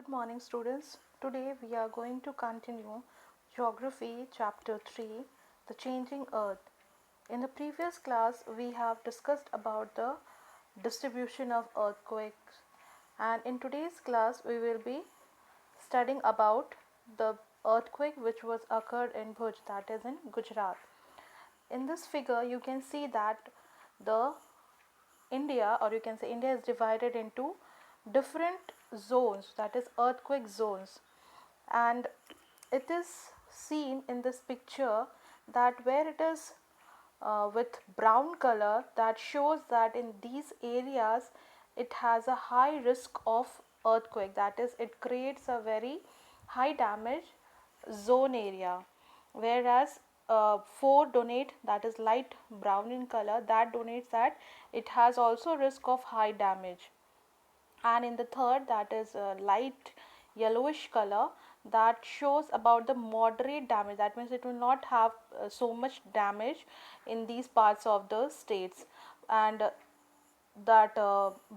Good morning, students. Today we are going to continue Geography Chapter 3, The Changing Earth. In the previous class, we have discussed about the distribution of earthquakes, and in today's class, we will be studying about the earthquake which was occurred in Bhuj, that is in Gujarat. In this figure, you can see that the India, or you can say India, is divided into different zones, that is earthquake zones, and it is seen in this picture that where it is with brown color, that shows that in these areas it has a high risk of earthquake, that is it creates a very high damage zone area, whereas 4 donate, that is light brown in color, that donates that it has also risk of high damage, and in the third, that is light yellowish color, that shows about the moderate damage, that means it will not have so much damage in these parts of the states, and that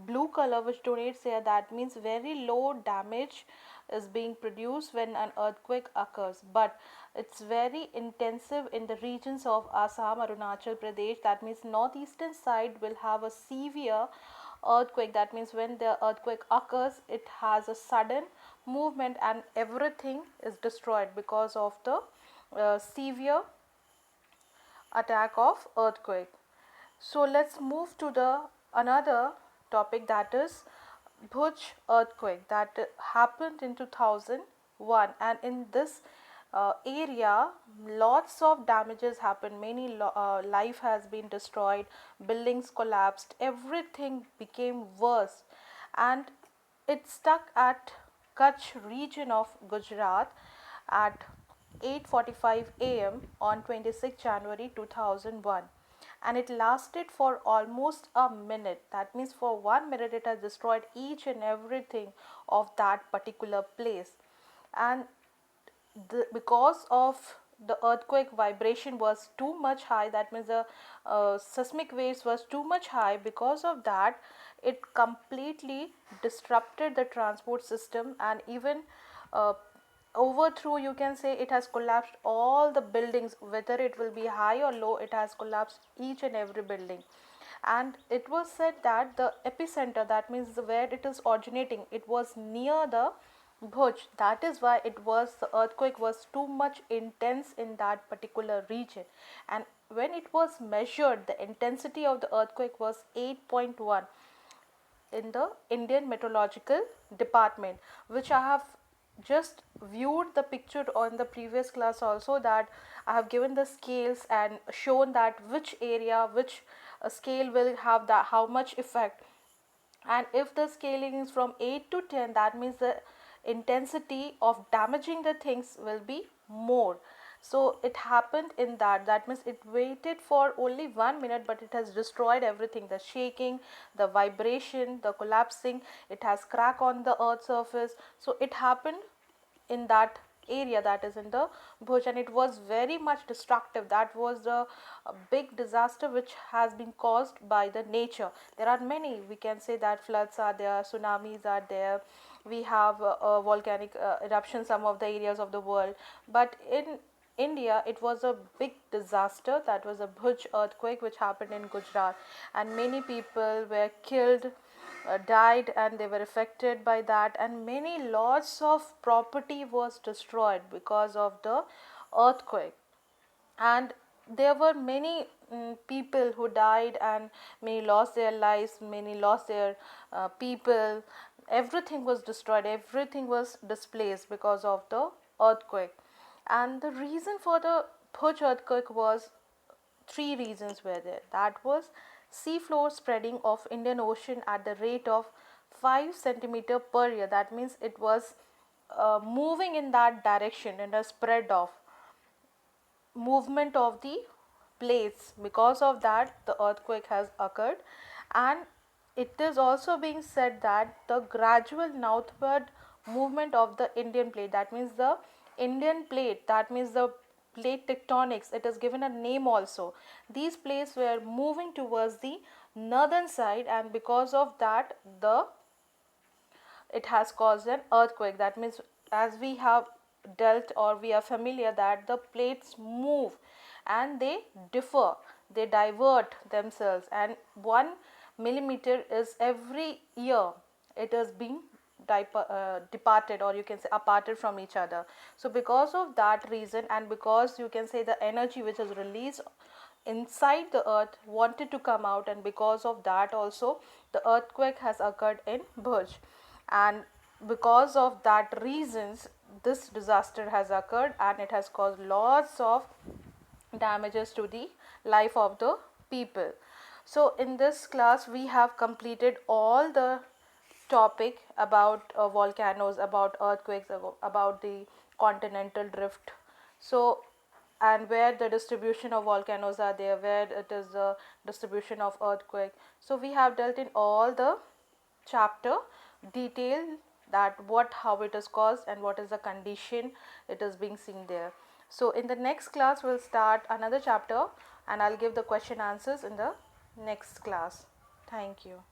blue color which donates here, that means very low damage is being produced when an earthquake occurs, but it's very intensive in the regions of Assam, Arunachal Pradesh, that means northeastern side will have a severe earthquake, that means when the earthquake occurs it has a sudden movement and everything is destroyed because of the severe attack of earthquake. So let's move to the another topic, that is Bhuj earthquake that happened in 2001, and in this area lots of damages happened, many life has been destroyed, buildings collapsed, everything became worse, and it stuck at Kutch region of Gujarat at 8:45 am on 26 January 2001, and it lasted for almost a minute, that means for 1 minute it has destroyed each and everything of that particular place, and because of the earthquake vibration was too much high, that means the seismic waves was too much high, because of that it completely disrupted the transport system, and even overthrew, you can say it has collapsed all the buildings, whether it will be high or low, it has collapsed each and every building, and it was said that the epicenter, that means where it is originating, it was near the Bhuj, that is why it was, the earthquake was too much intense in that particular region, and when it was measured, the intensity of the earthquake was 8.1 in the Indian Meteorological Department, which I have just viewed the picture on the previous class also, that I have given the scales and shown that which area, which scale will have that how much effect, and if the scaling is from 8 to 10, that means the intensity of damaging the things will be more. So it happened in that means it waited for only 1 minute, but it has destroyed everything, the shaking, the vibration, the collapsing, it has crack on the earth surface. So it happened in that area, that is in the Bhuj, and it was very much destructive. That was the big disaster which has been caused by the nature. There are many, we can say that floods are there, tsunamis are there, we have volcanic eruptions some of the areas of the world, but in India, it was a big disaster. That was a Bhuj earthquake which happened in Gujarat, and many people were killed, died, and they were affected by that, and many lots of property was destroyed because of the earthquake, and there were many people who died, and many lost their lives, many lost their people, everything was destroyed, everything was displaced because of the earthquake. And the reason for the Bhuj earthquake was, three reasons were there. That was seafloor spreading of Indian Ocean at the rate of 5 centimeter per year. That means it was moving in that direction, in a spread of movement of the plates. Because of that, the earthquake has occurred, and it is also being said that the gradual northward movement of the Indian plate, that means the Indian plate, that means the plate tectonics, it is given a name also. These plates were moving towards the northern side, and because of that, the it has caused an earthquake. That means, as we have dealt or we are familiar that the plates move and they differ, they divert themselves, and 1 millimeter is every year it is being departed, or you can say aparted from each other. So because of that reason, and because you can say the energy which is released inside the earth wanted to come out, and because of that also the earthquake has occurred in Bhuj, and because of that reasons this disaster has occurred, and it has caused lots of damages to the life of the people. So in this class we have completed all the topic about volcanoes, about earthquakes, about the continental drift. So, and where the distribution of volcanoes are there, where it is the distribution of earthquake. So we have dealt in all the chapter detail, that what, how it is caused, and what is the condition it is being seen there. So in the next class we'll start another chapter, and I'll give the question answers in the next class. Thank you.